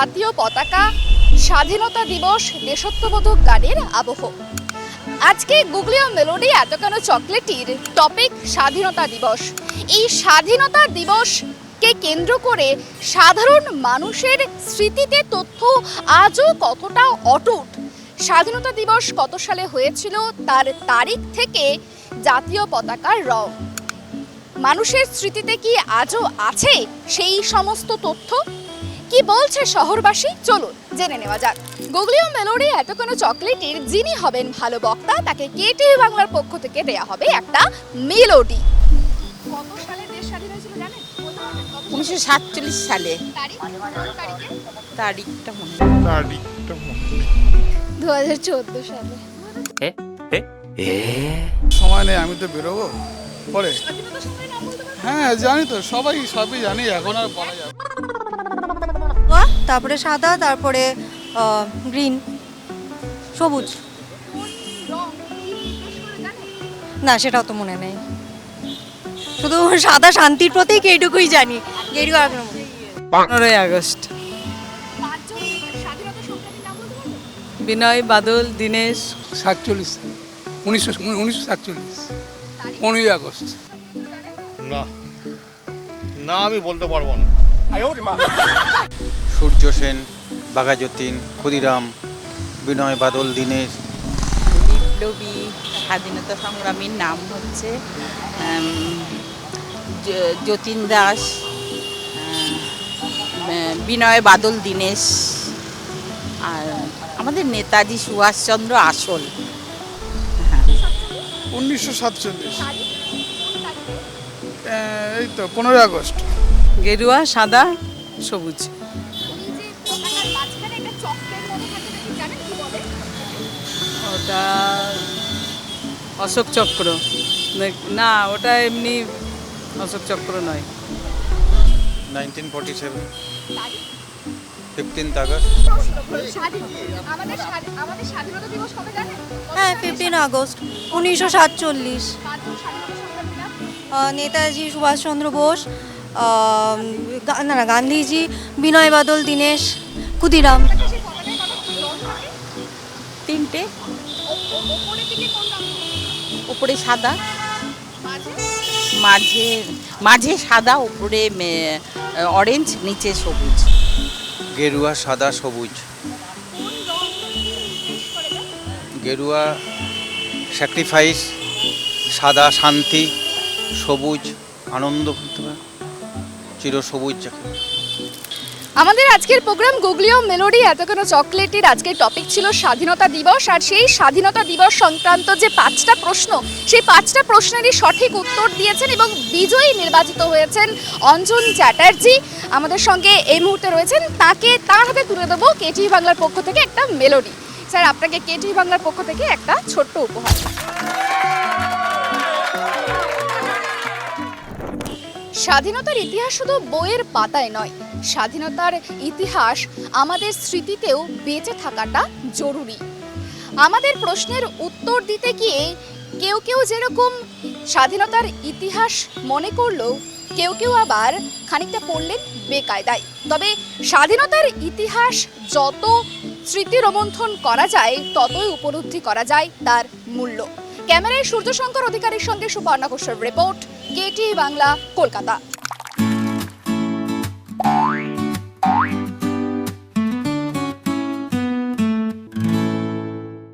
জাতীয় পতাকা, স্বাধীনতা দিবস, দেশত্ববোধক গানের আবহ। আজকে গুগলি ও মেলোডি এত কেন চকলেটির টপিক স্বাধীনতা দিবস। এই স্বাধীনতা দিবসকে কেন্দ্র করে সাধারণ মানুষের স্মৃতিতে তথ্য আজও কতটা অটুট, স্বাধীনতা দিবস কত সালে হয়েছিল তার তারিখ থেকে জাতীয় পতাকার রং, মানুষের স্মৃতিতে কি আজও আছে সেই সমস্ত তথ্য? কি বলছে শহরবাসী, চলুন জেনে নেওয়া যাক। গুগলি ও মেলোডি এত কোনো চকলেটের যিনি হবেন ভালো বক্তা, তাকে কেটিভি বাংলার পক্ষ থেকে দেয়া হবে একটা মেলোডি। কত সালে দেশ স্বাধীন হয়েছিল জানেন? 1947 সালে। তারিখটা মনে 2014 সালে। সময় নেই, আমি তো বেরোবো পরে। হ্যাঁ জানি তো, সবই জানি, এখন আর বলা যাবে। তারপরে সাদা, তারপরে গ্রিন, সবুজ। না সেটাও তো মনে নেই, শুধু সাদা শান্তির প্রতীক এইটুকুই জানি। গেরুয়া 15ই আগস্ট। বিনয়, বাদল, দীনেশ। 1947, 15ই আগস্ট। না আমি বলতে পারবো না। সূর্য সেন, বাঘাযতীন, ক্ষুদিরাম, বিনয়, বাদল, দীনেশ। বিপ্লবী স্বাধীনতা সংগ্রামীর নাম হচ্ছে যতীন দাস, বিনয়, বাদল, দীনেশ। আর আমাদের নেতাজি সুভাষচন্দ্র আসল। 1947, এই তো 15ই আগস্ট। গেরুয়া, সাদা, সবুজ। ওটা অশোক চক্র না, ওটা এমনি অশোক চক্র নয়। 1947, 15th আগস্ট। হ্যাঁ 15 আগস্ট 1947। নেতাজি সুভাষচন্দ্র বোস, না গান্ধীজি, বিনয়, বাদল, দীনেশ, ক্ষুদিরাম। তিনটে, উপরে সাদা, মাঝে সাদা, উপরে অরেঞ্জ, নিচে সবুজ। গেরুয়া, সাদা, সবুজ। গেরুয়া স্যাক্রিফাইস, সাদা শান্তি, সবুজ আনন্দ, চিরসবুজ যাকে। আমাদের আজকের প্রোগ্রাম গুগলি ও মেলোডি এত কোনো চকলেটের আজকের টপিক ছিল স্বাধীনতা দিবস। আর সেই স্বাধীনতা দিবস সংক্রান্ত যে 5টা প্রশ্ন, সেই 5টা প্রশ্নেরই সঠিক উত্তর দিয়েছেন এবং বিজয়ী নির্বাচিত হয়েছেন অঞ্জন চ্যাটার্জি। আমাদের সঙ্গে এই মুহূর্তে রয়েছেন, তার হাতে তুলে দেবো কেটিভি বাংলার পক্ষ থেকে একটা মেলোডি। স্যার, আপনাকে কেটিভি বাংলার পক্ষ থেকে একটা ছোট্ট উপহার। স্বাধীনতার ইতিহাস শুধু বইয়ের পাতায় নয়, স্বাধীনতার ইতিহাস আমাদের স্মৃতিতেও বেঁচে থাকাটা জরুরি। আমাদের প্রশ্নের উত্তর দিতে গিয়ে কেউ যেরকম স্বাধীনতার ইতিহাস মনে করলো, কেউ আবার খানিকটা পড়লেন বেকায়দায়। তবে স্বাধীনতার ইতিহাস যত স্মৃতি রোমন্থন করা যায়, ততই উপলব্ধি করা যায় তার মূল্য। ক্যামেরায় সূর্যশঙ্কর অধিকারীর সঙ্গে সুপর্ণা ঘোষের রিপোর্ট, কেটিভি বাংলা, কলকাতা।